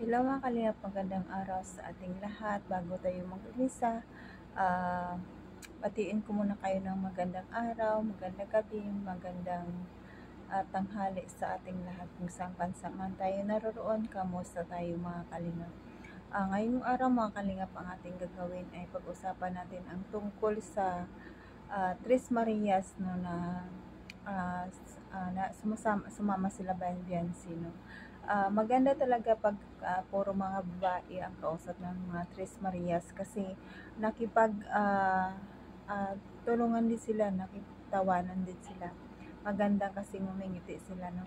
Hello mga kalingap, magandang araw sa ating lahat. Bago tayo mag-umisa, batiin ko muna kayo ng magandang araw, magandang gabi, magandang tanghali sa ating lahat kung saan bansa man tayo naroroon. Kamusta tayo mga kalingap? Ngayong araw mga kalingap, ang ating gagawin ay pag-usapan natin ang tungkol sa Tres Marias, no, na sumama sila Beyonce, no. Maganda talaga pag puro mga babae ang kausap ng mga Tres Marias kasi nakipag tulungan din sila, nakitawanan din sila. Maganda kasi ngumingiti sila, no.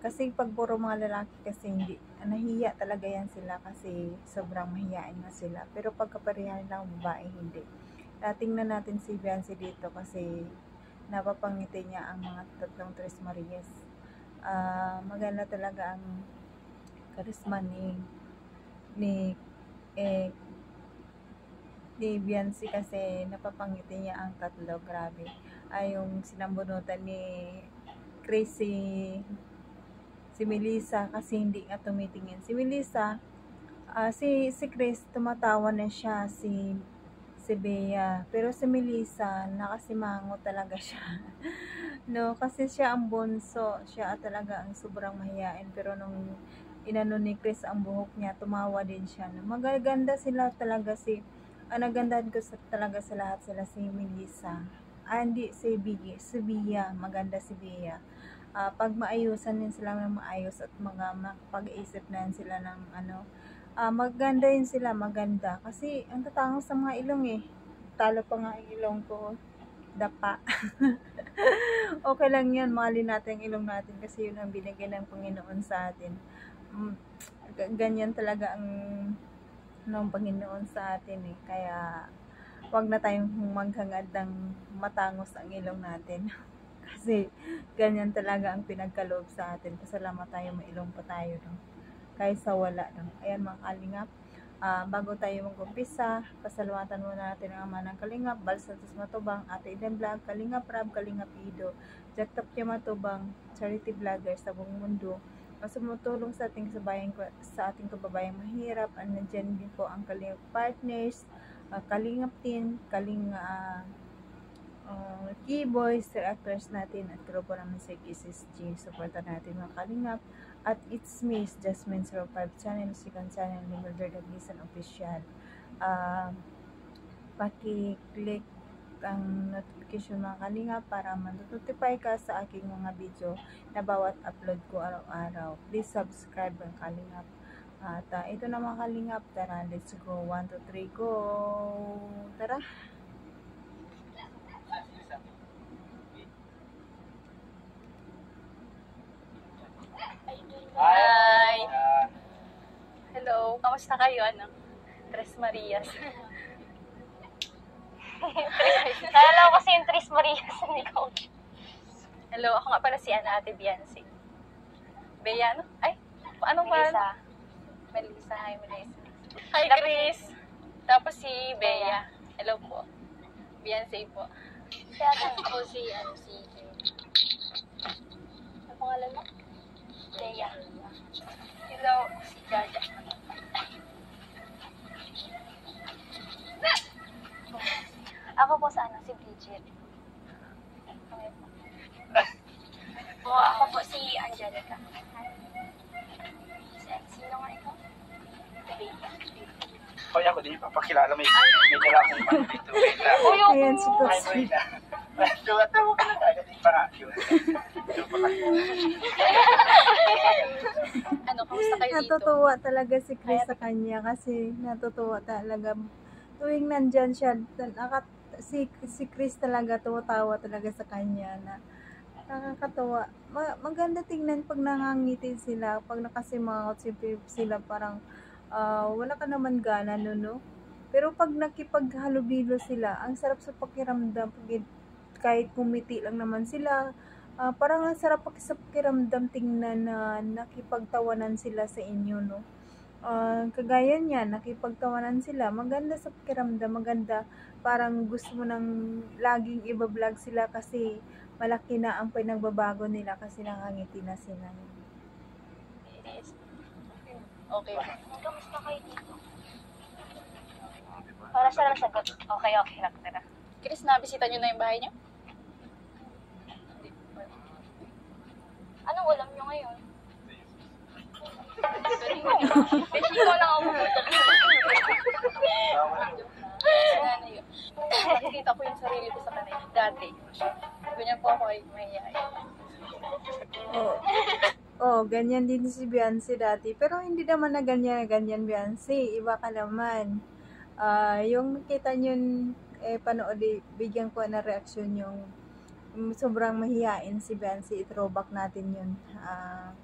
Kasi pag puro mga lalaki kasi hindi, nahiya talaga yan sila kasi sobrang mahiyain na sila. Pero pagkaparehan lang babae, hindi. Tingnan natin si Beyonce dito kasi napapangiti niya ang mga tatlong Tres Marias. Maganda talaga ang karisma ni eh, ni Beyonce kasi napapangiti niya ang tatlo, grabe. Yung sinambunutan ni Chris si Melissa kasi hindi nga tumitingin. Si Melissa, si Chris tumatawa na siya, si Bea. Pero si Melissa, nakasimango talaga siya. No, kasi siya ang bunso. Siya talaga ang sobrang mahiyain. Pero nung inano ni Chris ang buhok niya, tumawa din siya. No? Magaganda sila talaga nagandahan ko talaga sa lahat sila si Melissa. Hindi, si Biggie. Si Bea. Maganda si Bea. Pag maayusan din sila ng maayos at makapag-isip na sila ng maganda yun sila, maganda. Kasi ang tatangos sa mga ilong eh. Talo pa nga ang ilong ko. Dapa. Okay lang yan, mahalin natin ang ilong natin kasi yun ang binigay ng Panginoon sa atin. Ganyan talaga ang ng Panginoon sa atin eh. Kaya wag na tayong maghangad ng matangos ang ilong natin. Kasi ganyan talaga ang pinagkaloob sa atin. Pasalamat tayo, may ilong pa tayo. No? Kaysa wala. No? Ayan mga kalingap. Bago tayo mag-umpisa, pasalamatan muna natin ang ama ng Kalingap, Bal Santos Matubang, Ate Eden Vlog, Kalingap Rab, Kalingap Ido, Jack Tapia Matubang, Charity Vlogger sa buong mundo. Sumutulong sa ating kababayang mahirap. Nandiyan din po ang Kalingap Partners, Kalingap Tin, key boys, actors natin at grupo namin sa KSSG. Supportan natin mga Kalingap. At it's me, Jasmine 05 channel, second channel ni Mildred Aglisan Official. Paki-click ang notification mga Kalingap para ma-notify ka sa aking mga video na bawat upload ko araw-araw. Please subscribe ang Kalingap. At ito na mga Kalingap, tara, let's go. 1, 2, 3, go! Tara! Hi! Hello, kamusta kayo? Tres Marias. Naalala ko kasi yung Tres Marias ni Coach. Hello, ako nga pala si Ate Beyonce. Bea, ano? Ay, anong Melissa. Melissa, hi Melissa. Hi Chris! Tapos si Bea. Hello po. Beyonce po. Si ate ko si Ano pangalan mo? Leia. Hello, si Jaja. Ako po si Bridget. Okay po. Ako po si Angelica. Sino nga ikaw? Bea. Hoy, ako din papakilala may dala akong man dito. Ayan si Hi, Coach. Marina. Tawa ka na kagad yung parasyo. Kamusta kayo dito? Natutuwa talaga si Chris sa kanya kasi natutuwa talaga. Tuwing nandyan siya, si Chris talaga tumatawa talaga sa kanya na nakakatawa. Maganda tingnan pag nangangiti sila, pag nakasimangot sila parang wala ka naman gana no. Pero pag nakipaghalubilo sila, ang sarap sa pakiramdam. Kahit kumiti lang naman sila, parang ang sarap sa pakiramdam tingnan na nakipagtawanan sila sa inyo, no? Kagaya niya, nakipagtawanan sila, maganda sa pakiramdam, maganda, parang gusto mo nang laging iba-vlog sila kasi malaki na ang pinagbabago nila kasi nakangiti na sila. Okay. Kamusta kayo dito? Para siya lang sagot. Okay lang. Tara. Chris, nabisita nyo na yung bahay niyo? Anong ulam nyo ngayon? Kasi ikaw lang ako pupunta. Ano yun? Nakikita ko yung sarili ko sa kanila. Dati. Ganyan po ako ay mahihayin. Oh. Oh, ganyan din si Beyonce dati. Pero hindi naman na ganyan Beyonce. Iba ka naman. Yung nakita nyo, panood, bigyan ko na reaksyon yung sobrang mahihain si Beyonce. I-throwback natin yun.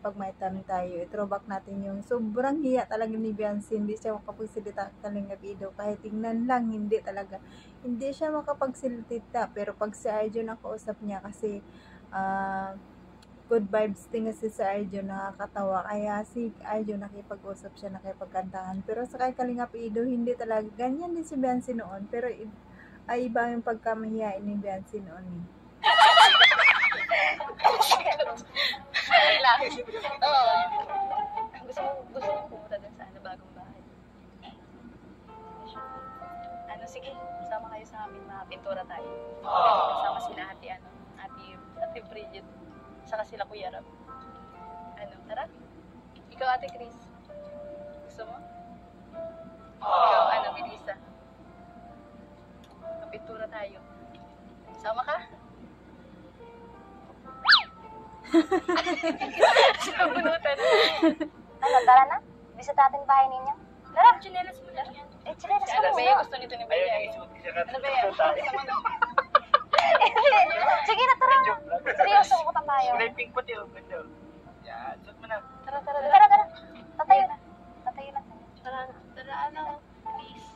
Pag may time tayo, i-throwback natin yung sobrang hiya talaga ni Beyonce. Hindi siya makapagsalita Kalingap Ido. Kahit tingnan lang, hindi talaga. Hindi siya makapagsalita. Pero pag si Arjun nakausap niya kasi good vibes din kasi sa Arjun, nakakatawa. Kaya si Arjun nakipag-usap siya, nakipagkantahan. Pero sa kay Kalingap Ido, hindi talaga. Ganyan din si Beyonce noon. Pero ay iba yung pagkamahihain ni Beyonce noon eh. Wala. Oo. Gusto mo pumunta dun sa bagong bahay. Sige, sama kayo sa amin, pintura tayo. Kasama sila ate Bridget, saka sila Kuya Rab. Tara? Ikaw, Ate Chris. Gusto mo? Ikaw, Melissa. Pintura tayo. Sama ka? Sinabunutan. Tara na. Visit natin bahay ninyo. Tara. Chinelas mo lang. Chinelas mo Ano ba muna. yan? Gusto nito ni Ayaw Bea. niya isuot siya Ano ba yan? Sama na. Sige na, tara. Seryoso, kukutan tayo. Kulay pink puti oh. Ganda oh. Yan. Suot mo na. Tara. Tara. Tatayo na. Tatayo na. Tara, please.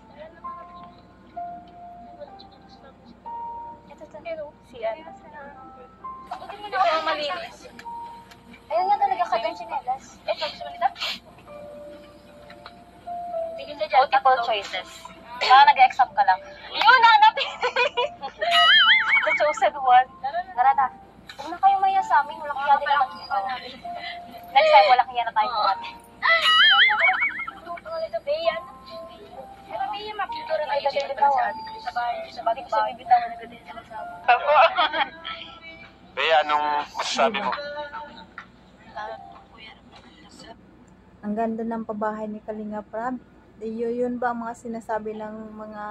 Ito, si Ana. Ito ang malinis. Ayun nga talaga kagang chinelas. Gusto mo nito? Multiple choices. Parang nag-exam ka lang. Yun, hanapin! The chosen one. Tara na. Huwag na kayo maya sa amin. Walang kaya din naman. Next time, walang kaya na tayo buhat. Bea, mapintura Ay, tayo dahil siya bitaw. sa bahay. Sa bagay ko siya bibitawan na gadin sa sama. Bea, anong masasabi mo? Ang ganda ng pabahay ni Kalingap Rab. Yun ba ang mga sinasabi ng mga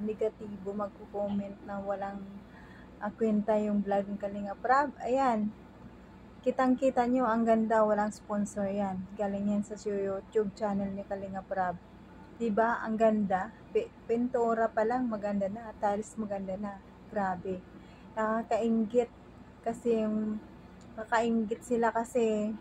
negatibo, magko-comment na walang kwenta yung vlog ng Kalingap Rab? Ayan. Kitang-kita nyo, ang ganda, walang sponsor yan. Galing yan sa YouTube channel ni Kalingap Rab. Diba? Ang ganda. Pintura pa lang, maganda na. Tiles, maganda na. Grabe. Nakakaingit. Kasi nakakaingit sila kasi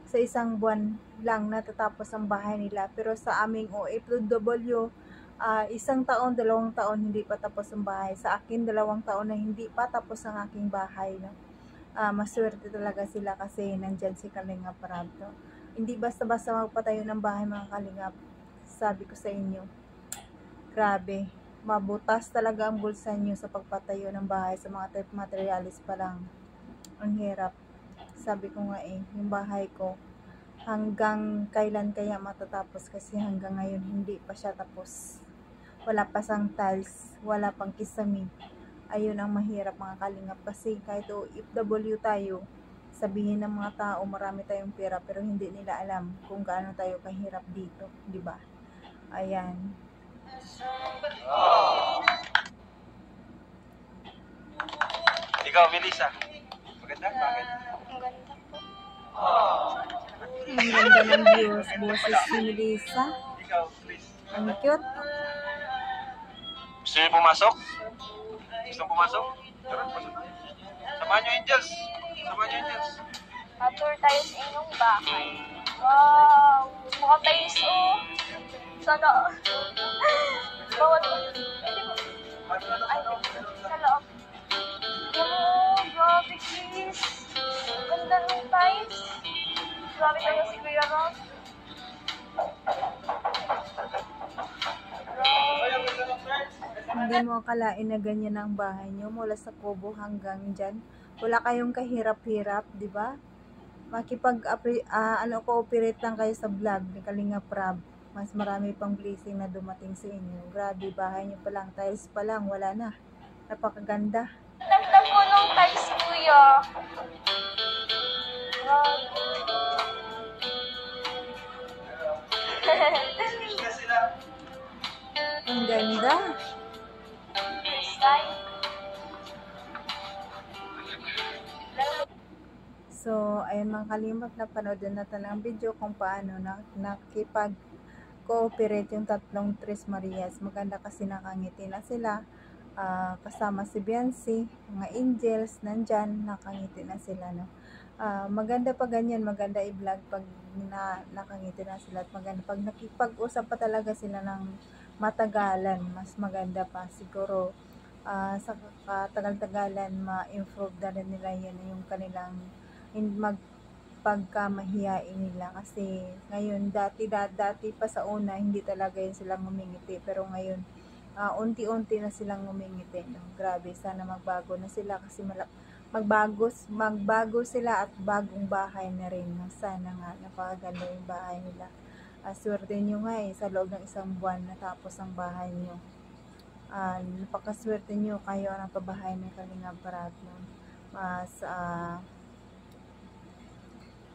sa isang buwan lang natatapos ang bahay nila. Pero sa aming OFW, 1 taon, 2 taon hindi pa tapos ang bahay. Sa akin, 2 taon na hindi pa tapos ang aking bahay. No? Maswerte talaga sila kasi nandyan si Kalingap Rab. No? Hindi basta-basta magpatayo ng bahay mga Kalingap. Sabi ko sa inyo, grabe, mabutas talaga ang bulsa nyo sa pagpatayo ng bahay sa mga type materialis pa lang. Ang hirap. Sabi ko nga yung bahay ko, hanggang kailan kaya matatapos kasi hanggang ngayon hindi pa siya tapos. Wala pa sang tiles, wala pang kisame. Ayun ang mahirap mga Kalingap kasi kahit OFW tayo, sabihin ng mga tao marami tayong pera pero hindi nila alam kung gaano tayo kahirap dito, di ba? Ayan. Ikaw, Melissa. Maganda? Bakit? Ang ganda po. Ang ganda ng views, boses ni Melissa. Ikaw, Chris. Ang cute. Gusto niyo pumasok? Gusto mo pumasok? Tara, pasok. Samahan niyo, Angels. Samahan niyo, Angels. Tour tayo sa inyong bahay. Wow! Mukhang tayo sana. Bawal ko. Ay, sa loob. Oh, grabe, Chris. Ganda ng tiles. Grabe tayo si Kuya Ross. Hindi mo akalain na ganyan ang bahay nyo mula sa kubo hanggang dyan. Wala kayong kahirap-hirap, di ba? cooperate lang kayo sa vlog ni Kalinga Prab. Mas marami pang blessing na dumating sa inyo. Grabe, bahay niyo pa lang, tiles pa lang, wala na. Napakaganda. Ganda po nung tiles, kuya. Ang ganda. Design. So, ayun mga kalimot, napanood din natin ang video kung paano nakipag-cooperate yung tatlong Tres Marias. Maganda kasi nakangiti na sila. Kasama si Biancy, mga angels, nandyan, nakangiti na sila. No? Maganda pa ganyan, maganda i-vlog pag nakangiti na sila. At maganda pag nakipag-usap pa talaga sila ng matagalan, mas maganda pa. Siguro, sa katagal-tagalan, ma-improve na rin nila yun yung kanilang pagkamahiyain nila kasi ngayon dati pa sa una hindi talaga yun silang ngumingiti pero ngayon unti-unti na silang ngumingiti. No? Grabe, sana magbago na sila kasi magbago sila at bagong bahay na rin. No? Sana nga napakaganda yung bahay nila. Swerte nyo nga sa loob ng isang buwan natapos ang bahay nyo. Napakaswerte nyo kayo ang pabahay ng Kalinga Prab. No? Mas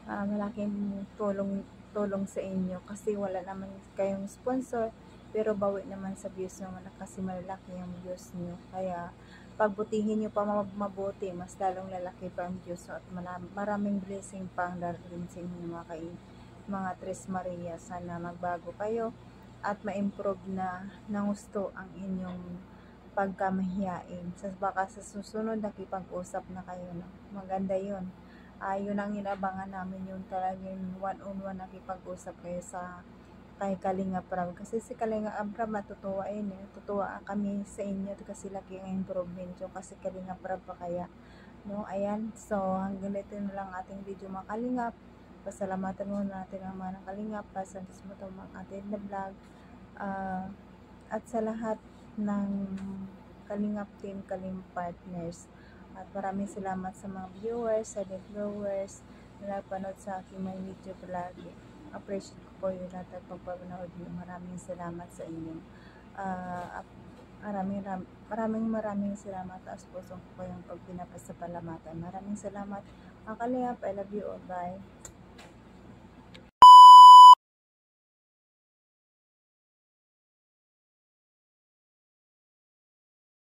malaking tulong sa inyo kasi wala naman kayong sponsor pero bawi naman sa views nyo kasi malalaki yung views nyo kaya pagbutihin nyo pa mabuti mas lalong lalaki pa ang views at maraming blessing pa ang darating sa inyo mga Tres Maria. Sana magbago kayo at ma-improve na ng gusto ang inyong pagkamahiyain baka sa susunod nakipag-usap na kayo. No? Maganda yun. Yun ang inabangan namin yung talagang one-on-one nakipag-usap kayo kay Kalinga Prab. Kasi si Kalinga Prab matutuwa yun Tutuwa kami sa inyo kasi laki ang improvement yung kasi Kalinga Prab pa kaya. No? Ayan. So, hanggang dito na lang ating video mga Kalingap. Pasalamatan muna natin ang mga Kalingap. Pasantis mo itong mga atin na vlog. At sa lahat ng Kalingap team, Kaling partners. At maraming salamat sa mga viewers, silent viewers na napanood sa aking mga video vlog. Appreciate ko po yung lahat at pagpapanood niyo. Maraming salamat sa inyo. Maraming salamat. Taas puso ko yung pagpinapasapalamatan. Maraming salamat. Ang Kalingap, I love you all. Bye.